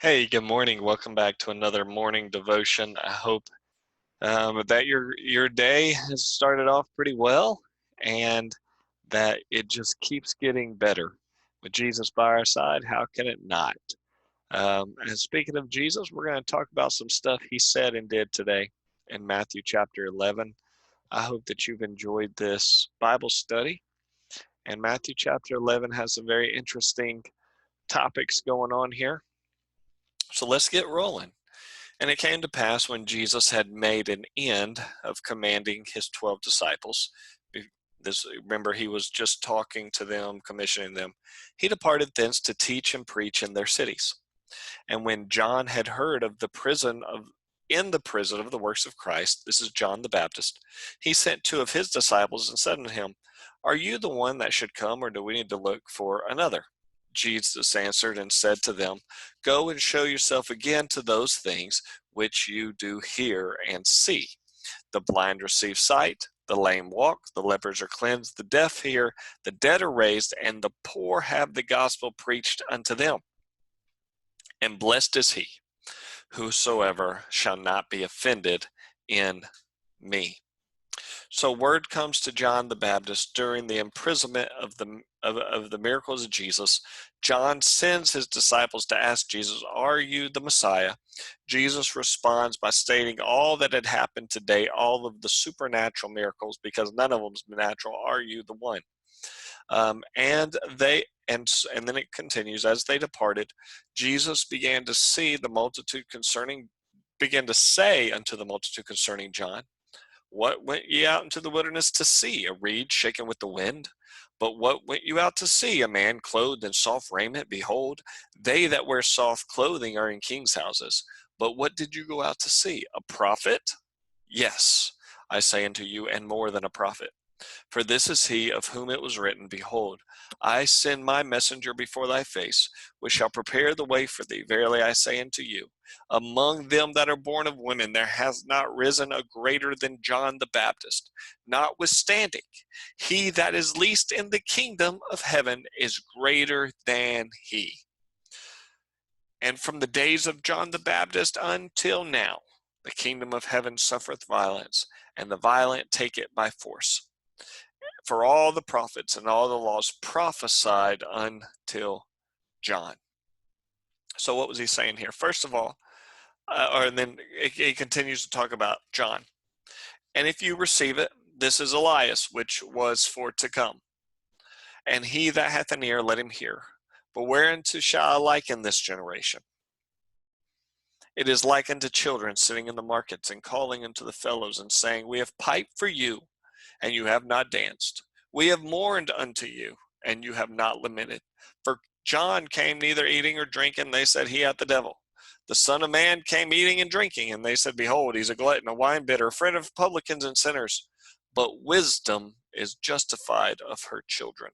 Hey, good morning. Welcome back to another morning devotion. I hope that your day has started off pretty well and that it just keeps getting better. With Jesus by our side, how can it not? And speaking of Jesus, we're going to talk about some stuff he said and did today in Matthew chapter 11. I hope that you've enjoyed this Bible study. And Matthew chapter 11 has some very interesting topics going on here. So let's get rolling. And it came to pass when Jesus had made an end of commanding his 12 disciples, remember, he was just talking to them, commissioning them. He departed thence to teach and preach in their cities. And when John had heard of in the prison of the works of Christ, this is John the Baptist, he sent two of his disciples and said unto him, Are you the one that should come, or do we need to look for another? Jesus answered and said to them, Go and show yourself again to those things which you do hear and see. The blind receive sight, the lame walk, the lepers are cleansed, the deaf hear, the dead are raised, and the poor have the gospel preached unto them. And blessed is he, whosoever shall not be offended in me. So word comes to John the Baptist during the imprisonment of the miracles of Jesus. John sends his disciples to ask Jesus, Are you the Messiah? Jesus responds by stating all that had happened today, all of the supernatural miracles, because none of them is natural. Are you the one? And then it continues, as they departed, Jesus began to say unto the multitude concerning John, What went ye out into the wilderness to see? A reed shaken with the wind? But what went you out to see? A man clothed in soft raiment? Behold, they that wear soft clothing are in kings' houses. But what did you go out to see? A prophet? Yes, I say unto you, and more than a prophet. For this is he of whom it was written, Behold, I send my messenger before thy face, which shall prepare the way for thee. Verily I say unto you, among them that are born of women there hath not risen a greater than John the Baptist. Notwithstanding, he that is least in the kingdom of heaven is greater than he. And from the days of John the Baptist until now, the kingdom of heaven suffereth violence, and the violent take it by force. For all the prophets and all the laws prophesied until John. So what was he saying here? First of all, and then he continues to talk about John. And if you receive it, this is Elias, which was for to come. And he that hath an ear, let him hear. But whereunto shall I liken this generation? It is like unto children sitting in the markets and calling unto the fellows and saying, We have piped for you, and you have not danced. We have mourned unto you, and you have not lamented. For John came neither eating or drinking, they said, He hath the devil. The Son of Man came eating and drinking, and they said, Behold, he's a glutton, a winebibber, a friend of publicans and sinners. But wisdom is justified of her children.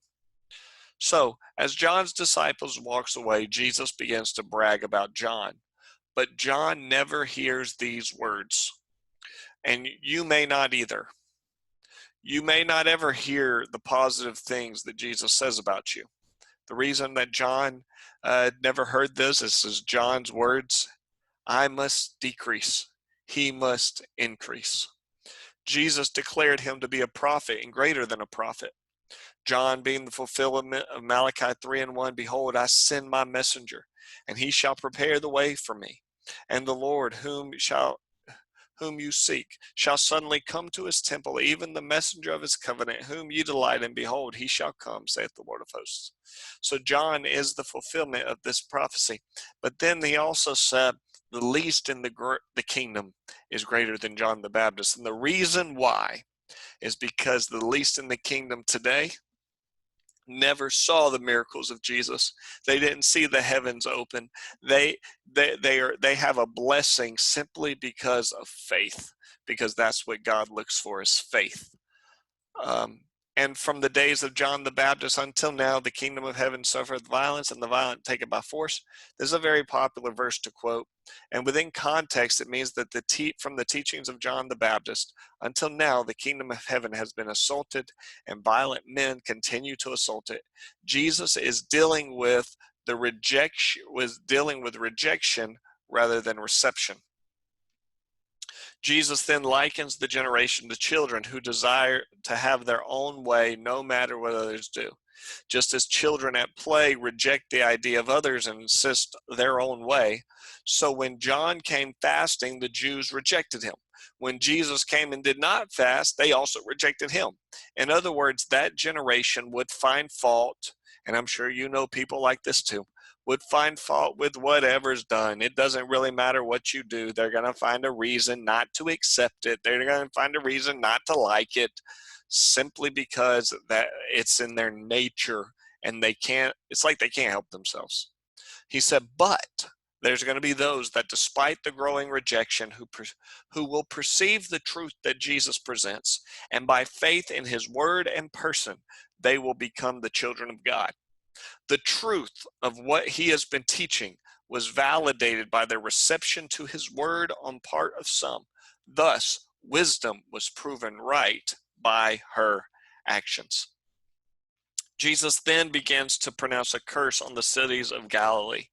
So, as John's disciples walks away, Jesus begins to brag about John. But John never hears these words. And you may not either. You may not ever hear the positive things that Jesus says about you. The reason that John never heard this is John's words, I must decrease, he must increase. Jesus declared him to be a prophet and greater than a prophet. John being the fulfillment of Malachi 3:1, Behold, I send my messenger, and he shall prepare the way for me. And the Lord whom you seek shall suddenly come to his temple, even the messenger of his covenant, whom you delight in. Behold, he shall come, saith the Lord of hosts. So John is the fulfillment of this prophecy. But then he also said, the least in the kingdom is greater than John the Baptist. And the reason why is because the least in the kingdom today never saw the miracles of Jesus. They didn't see the heavens open. They have a blessing simply because of faith, because that's what God looks for, is faith. And from the days of John the Baptist until now, the kingdom of heaven suffereth violence, and the violent take it by force. This is a very popular verse to quote. And within context, it means that from the teachings of John the Baptist until now, the kingdom of heaven has been assaulted, and violent men continue to assault it. Jesus is dealing with The rejection was dealing with rejection rather than reception. Jesus then likens the generation to children who desire to have their own way no matter what others do. Just as children at play reject the idea of others and insist their own way, so when John came fasting, the Jews rejected him. When Jesus came and did not fast, they also rejected him. In other words, that generation would find fault, and I'm sure you know people like this too, would find fault with whatever's done. It doesn't really matter what you do. They're going to find a reason not to accept it. They're going to find a reason not to like it, simply because that it's in their nature, and it's like they can't help themselves. He said, but there's going to be those that, despite the growing rejection, who will perceive the truth that Jesus presents, and by faith in his word and person, they will become the children of God. The truth of what he has been teaching was validated by their reception to his word on part of some. Thus, wisdom was proven right by her actions. Jesus then begins to pronounce a curse on the cities of Galilee.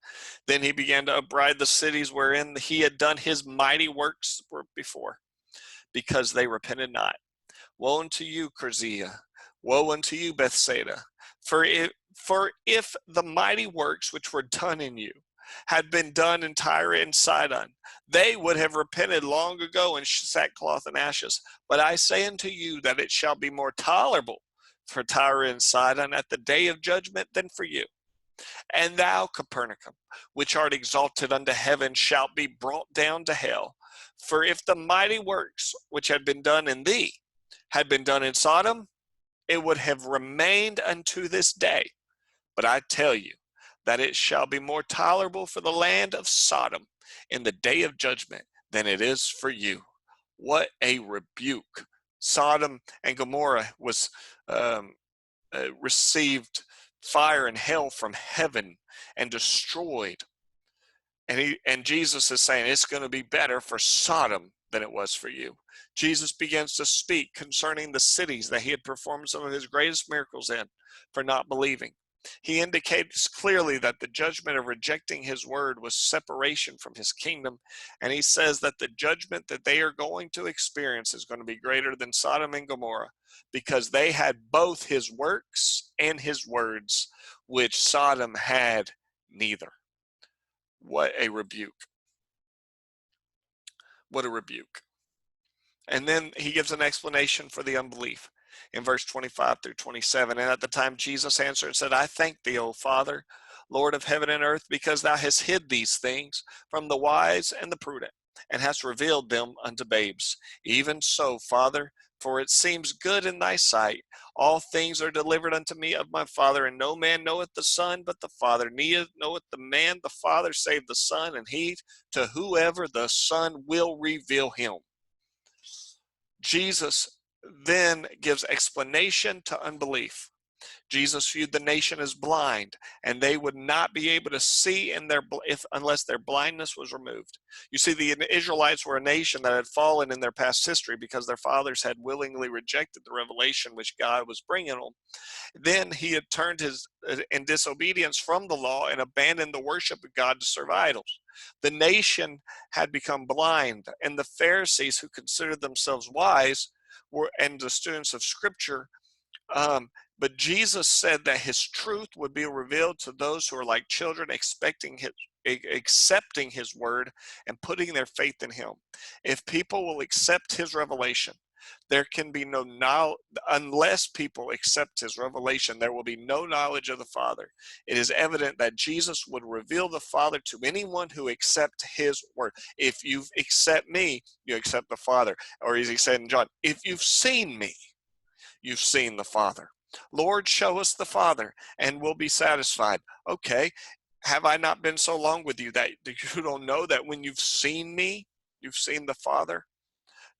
Then he began to upbraid the cities wherein he had done his mighty works before, because they repented not. Woe unto you, Chorazin! Woe unto you, Bethsaida! For if the mighty works which were done in you had been done in Tyre and Sidon, they would have repented long ago in sackcloth and ashes. But I say unto you that it shall be more tolerable for Tyre and Sidon at the day of judgment than for you. And thou, Capernaum, which art exalted unto heaven, shalt be brought down to hell. For if the mighty works which had been done in thee had been done in Sodom, it would have remained unto this day. But I tell you that it shall be more tolerable for the land of Sodom in the day of judgment than it is for you. What a rebuke. Sodom and Gomorrah was received fire and hell from heaven and destroyed. And Jesus is saying it's going to be better for Sodom than it was for you. Jesus begins to speak concerning the cities that he had performed some of his greatest miracles in for not believing. He indicates clearly that the judgment of rejecting his word was separation from his kingdom, and he says that the judgment that they are going to experience is going to be greater than Sodom and Gomorrah, because they had both his works and his words, which Sodom had neither. What a rebuke. What a rebuke. And then he gives an explanation for the unbelief in verse 25 through 27. And at the time Jesus answered and said, I thank thee, O Father, Lord of heaven and earth, because thou hast hid these things from the wise and the prudent, and hast revealed them unto babes. Even so, Father, for it seems good in thy sight. All things are delivered unto me of my Father, and no man knoweth the Son but the Father, neither knoweth the man the Father save the Son, and he to whoever the Son will reveal him. Jesus then gives explanation to unbelief. Jesus viewed the nation as blind, and they would not be able to see unless their blindness was removed. You see, the Israelites were a nation that had fallen in their past history because their fathers had willingly rejected the revelation which God was bringing them. Then he had turned in disobedience from the law and abandoned the worship of God to serve idols. The nation had become blind, and the Pharisees, who considered themselves wise, and the students of Scripture, but Jesus said that his truth would be revealed to those who are like children, accepting his word and putting their faith in him. If people will accept his revelation, there can be no knowledge. Unless people accept his revelation, there will be no knowledge of the Father. It is evident that Jesus would reveal the Father to anyone who accepts his word. If you accept me, you accept the Father. Or as he said in John, if you've seen me, you've seen the Father. Lord, show us the Father, and we'll be satisfied. Okay, have I not been so long with you that you don't know that when you've seen me, you've seen the Father?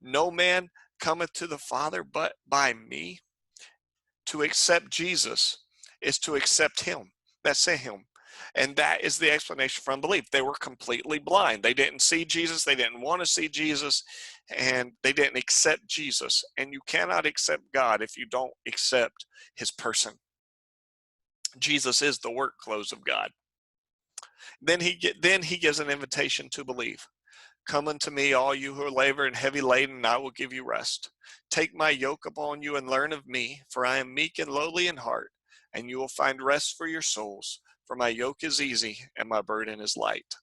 No man cometh to the Father but by me. To accept Jesus is to accept him. That's him. And that is the explanation for unbelief. They were completely blind. They didn't see Jesus. They didn't want to see Jesus. And they didn't accept Jesus. And you cannot accept God if you don't accept his person. Jesus is the work clothes of God. Then he gives an invitation to believe. Come unto me, all you who are labor and heavy laden, and I will give you rest. Take my yoke upon you and learn of me, for I am meek and lowly in heart, and you will find rest for your souls. For my yoke is easy and my burden is light.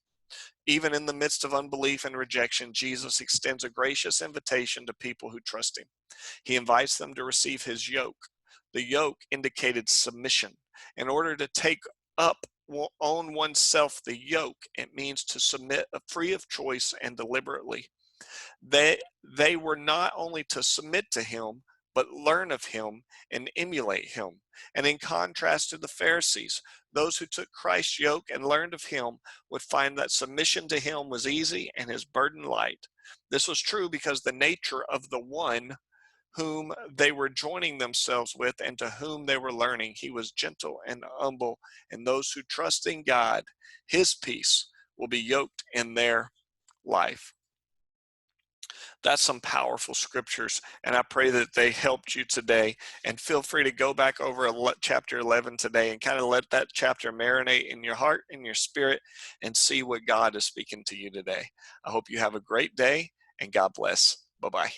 Even in the midst of unbelief and rejection, Jesus extends a gracious invitation to people who trust him. He invites them to receive his yoke. The yoke indicated submission. In order to take up on oneself the yoke, it means to submit free of choice and deliberately. They were not only to submit to him, but learn of him and emulate him. And in contrast to the Pharisees, those who took Christ's yoke and learned of him would find that submission to him was easy and his burden light. This was true because the nature of the one whom they were joining themselves with and to whom they were learning, he was gentle and humble. And those who trust in God, his peace will be yoked in their life. That's some powerful scriptures, and I pray that they helped you today. And feel free to go back over chapter 11 today and kind of let that chapter marinate in your heart, in your spirit, and see what God is speaking to you today. I hope you have a great day, and God bless. Bye-bye.